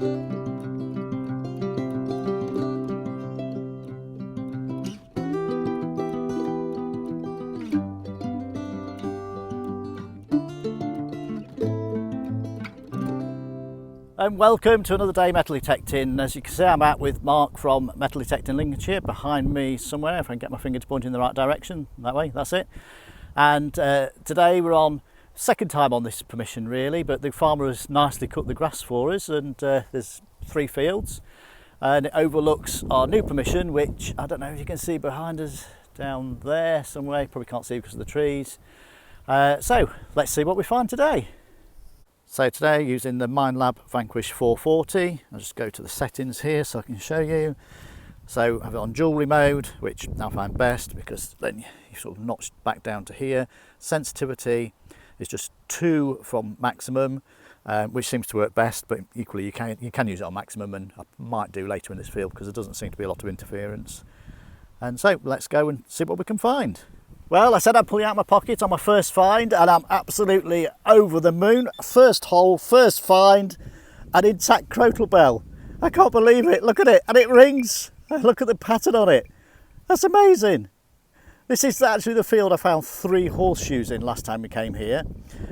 And welcome to another day metal detecting. As you can see, I'm out with Mark from Metal Detecting Lincolnshire behind me somewhere, if I can get my finger to point in the right direction. That way, that's it. And today we're on second time on this permission really, but the farmer has nicely cut the grass for us, and there's 3 fields and it overlooks our new permission, which I don't know if you can see behind us down there somewhere. You probably can't see because of the trees. So let's see what we find today. So today, using the minelab Vanquish 440, I'll just go to the settings here so I can show you. So I have it on jewellery mode, which I find best because then you sort of notch back down to here. Sensitivity is just 2 from maximum, which seems to work best, but equally you can use it on maximum, and I might do later in this field because there doesn't seem to be a lot of interference. And so let's go and see what we can find. Well, I said I'd pull it out of my pocket on my first find, and I'm absolutely over the moon. First hole, first find, an intact Crotal bell. I can't believe it. Look at it, and it rings. Look at the pattern on it. That's amazing. This is actually the field I found 3 horseshoes in last time we came here,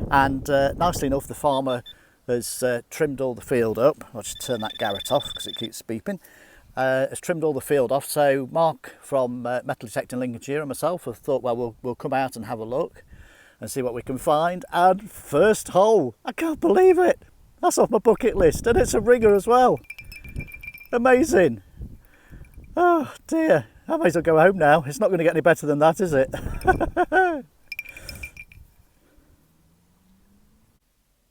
and nicely enough, the farmer has trimmed all the field up. I'll just turn that Garrett off because it keeps beeping. Has trimmed all the field off, so Mark from Metal Detecting Lincolnshire and myself have thought, well, we'll come out and have a look and see what we can find. And first hole, I can't believe it. That's off my bucket list, and it's a ringer as well. Amazing. Oh dear, I may as well go home now. It's not going to get any better than that, is it?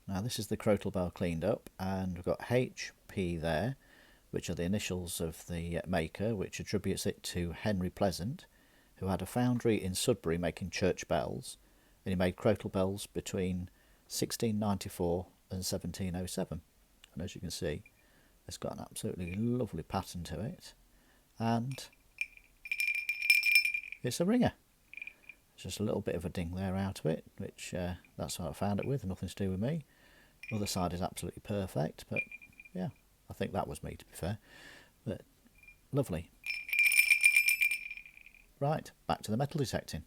Now this is the Crotal Bar cleaned up, and we've got HP there, which are the initials of the maker, which attributes it to Henry Pleasant, who had a foundry in Sudbury making church bells, and he made Crotal bells between 1694 and 1707. And as you can see, it's got an absolutely lovely pattern to it, and it's a ringer. It's just a little bit of a ding there out of it, which that's what I found it with, nothing to do with me. The other side is absolutely perfect, but yeah, I think that was me, to be fair, but lovely. Right, back to the metal detecting.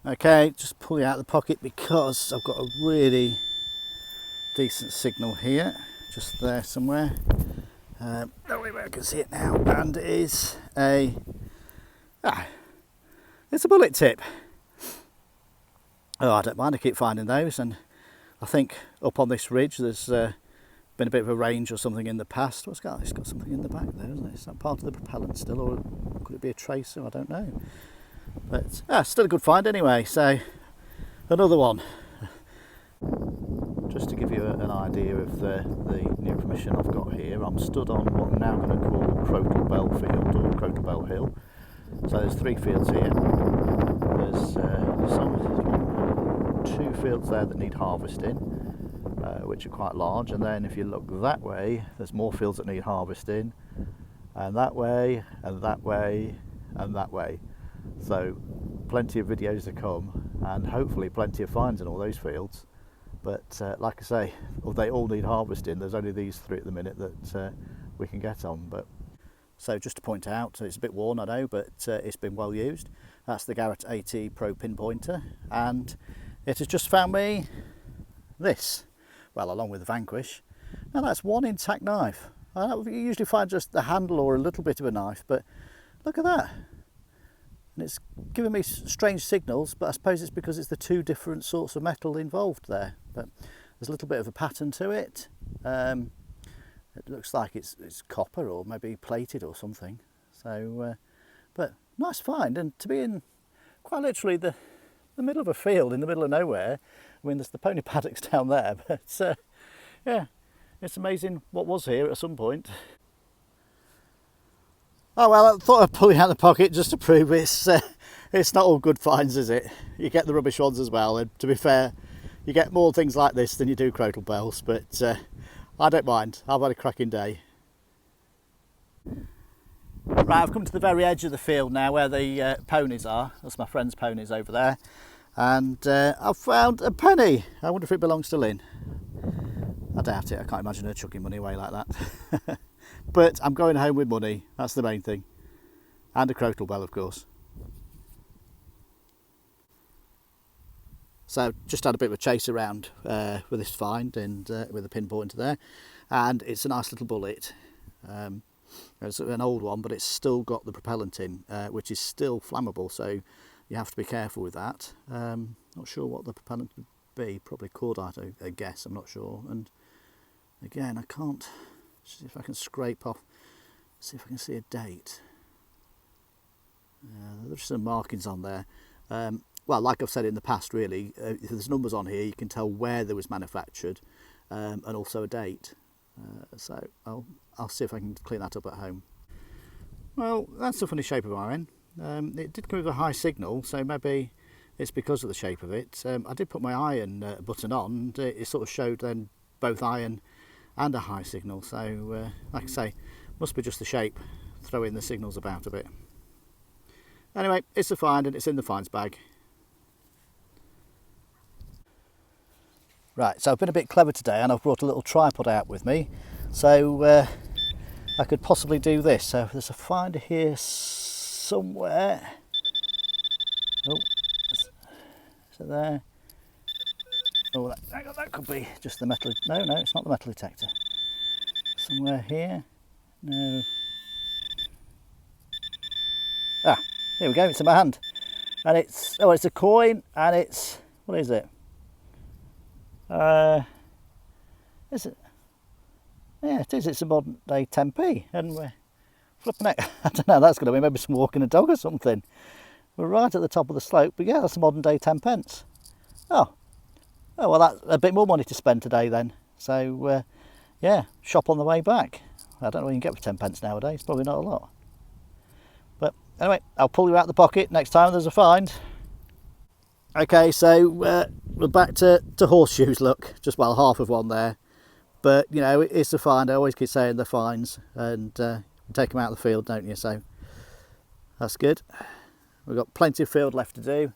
Okay, just pull it out of the pocket because I've got a really decent signal here, just there somewhere. I can see it now, and it is it's a bullet tip. Oh, I don't mind, I keep finding those, and I think up on this ridge there's been a bit of a range or something in the past. What's got? It's got something in the back there, isn't it? Is that part of the propellant still, or could it be a tracer? I don't know. But still a good find anyway. So another one. Just to give you an idea of the new permission I've got here, I'm stood on what I'm now going to call Crotal Bell Field or Crotal Bell Hill. So there's 3 fields here. There's 2 fields there that need harvesting, which are quite large, and then if you look that way, there's more fields that need harvesting, and that way, and that way, and that way. So plenty of videos to come, and hopefully plenty of finds in all those fields. But like I say, they all need harvesting. There's only these 3 at the minute that we can get on. But so just to point out, it's a bit worn, I know, but it's been well used. That's the Garrett AT Pro Pinpointer, and it has just found me this. Well, along with the Vanquish. Now that's 1 intact knife. You usually find just the handle or a little bit of a knife, but look at that. And it's giving me strange signals, but I suppose it's because it's the 2 different sorts of metal involved there. But there's a little bit of a pattern to it. It looks like it's copper or maybe plated or something. So, but nice find, and to be in quite literally the middle of a field in the middle of nowhere. I mean, there's the pony paddocks down there, but yeah, it's amazing what was here at some point. Oh well, I thought I'd pull it out of the pocket just to prove it's not all good finds, is it? You get the rubbish ones as well, and to be fair, you get more things like this than you do Crotal bells, but I don't mind. I've had a cracking day. Right, I've come to the very edge of the field now where the ponies are. That's my friend's ponies over there. And I've found a penny. I wonder if it belongs to Lynn. I doubt it. I can't imagine her chucking money away like that. But I'm going home with money. That's the main thing. And a Crotal Bar, of course. So just had a bit of a chase around with this find and with a pinpointer there, and it's a nice little bullet. It's an old one, but it's still got the propellant in, which is still flammable, so you have to be careful with that. Not sure what the propellant would be, probably cordite, I guess, I'm not sure. And again, I can't see if I can scrape off, see if I can see a date. There's some markings on there. Well, like I've said in the past, really, if there's numbers on here, you can tell where they was manufactured, and also a date. So I'll see if I can clean that up at home. Well, that's a funny shape of iron. It did come with a high signal, so maybe it's because of the shape of it. I did put my iron button on, and it sort of showed then both iron and a high signal. So, like I say, must be just the shape, throwing the signals about a bit. Anyway, it's a find, and it's in the finds bag. Right, so I've been a bit clever today, and I've brought a little tripod out with me, so I could possibly do this. So there's a finder here somewhere. Oh, is it there? Oh, that could be just the metal. No, it's not the metal detector. Somewhere here. No. Ah, here we go. It's in my hand, and it's it's a coin, and it's, what is it? Is it? Yeah, it is. It's a modern day 10p, and we're flipping it. I don't know. That's going to be maybe some walking a dog or something. We're right at the top of the slope, but yeah, that's a modern day 10 pence. Oh, well, that's a bit more money to spend today then. So yeah, shop on the way back. I don't know what you can get for 10 pence nowadays. Probably not a lot. But anyway, I'll pull you out the pocket next time there's a find. Okay, so we're back to horseshoes, look, just well, half of one there. But, you know, it's a find. I always keep saying the finds, and you take them out of the field, don't you? So that's good. We've got plenty of field left to do.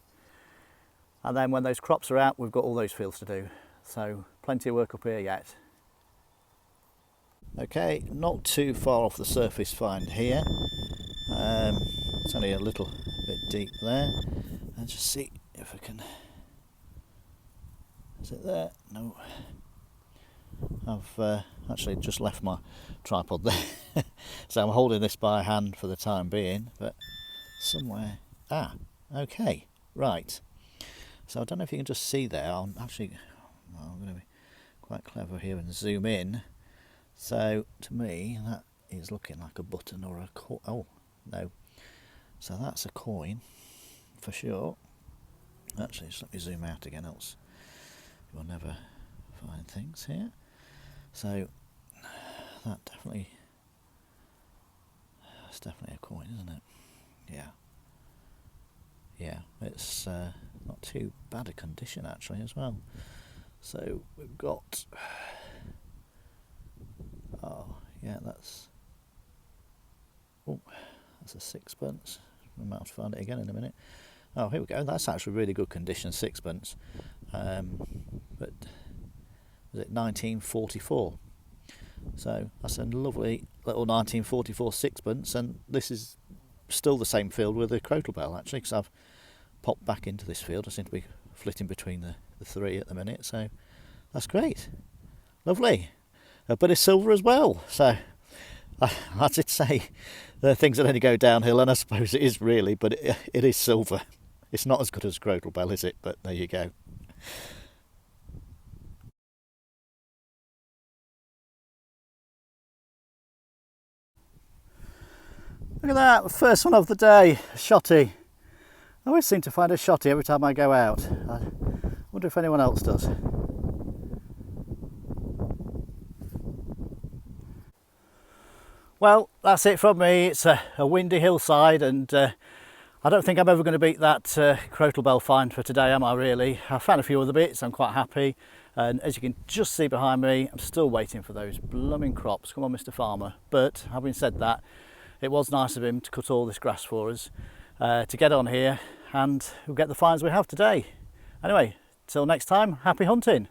And then when those crops are out, we've got all those fields to do. So plenty of work up here yet. Okay, not too far off the surface find here. It's only a little bit deep there. And just see if I can, is it there? No. I've actually just left my tripod there. So I'm holding this by hand for the time being, but somewhere, okay, right. So I don't know if you can just see there. I'm going to be quite clever here and zoom in. So to me, that is looking like a button or a coin. Oh, no. So that's a coin for sure. Actually, just let me zoom out again, else you'll never find things here. So that it's definitely a coin, isn't it? Yeah, it's not too bad a condition actually as well. So we've got, oh yeah, that's a sixpence. We might have to find it again in a minute. Oh, here we go. That's actually really good condition, sixpence. But was it 1944? So that's a lovely little 1944 sixpence, and this is still the same field with the Crotal Bar actually, because I've popped back into this field. I seem to be flitting between the three at the minute, so that's great. Lovely. But it's silver as well, so I did say there are things that only go downhill, and I suppose it is really, but it is silver. It's not as good as Crotal Bar, is it? But there you go. Look at that, first one of the day, a shotty. I always seem to find a shotty every time I go out. I wonder if anyone else does. Well, that's it from me. It's a windy hillside, and I don't think I'm ever going to beat that Crotal Bar find for today, am I really? I found a few other bits, I'm quite happy. And as you can just see behind me, I'm still waiting for those blooming crops. Come on, Mr. Farmer. But having said that, it was nice of him to cut all this grass for us, to get on here, and we'll get the finds we have today. Anyway, till next time, happy hunting.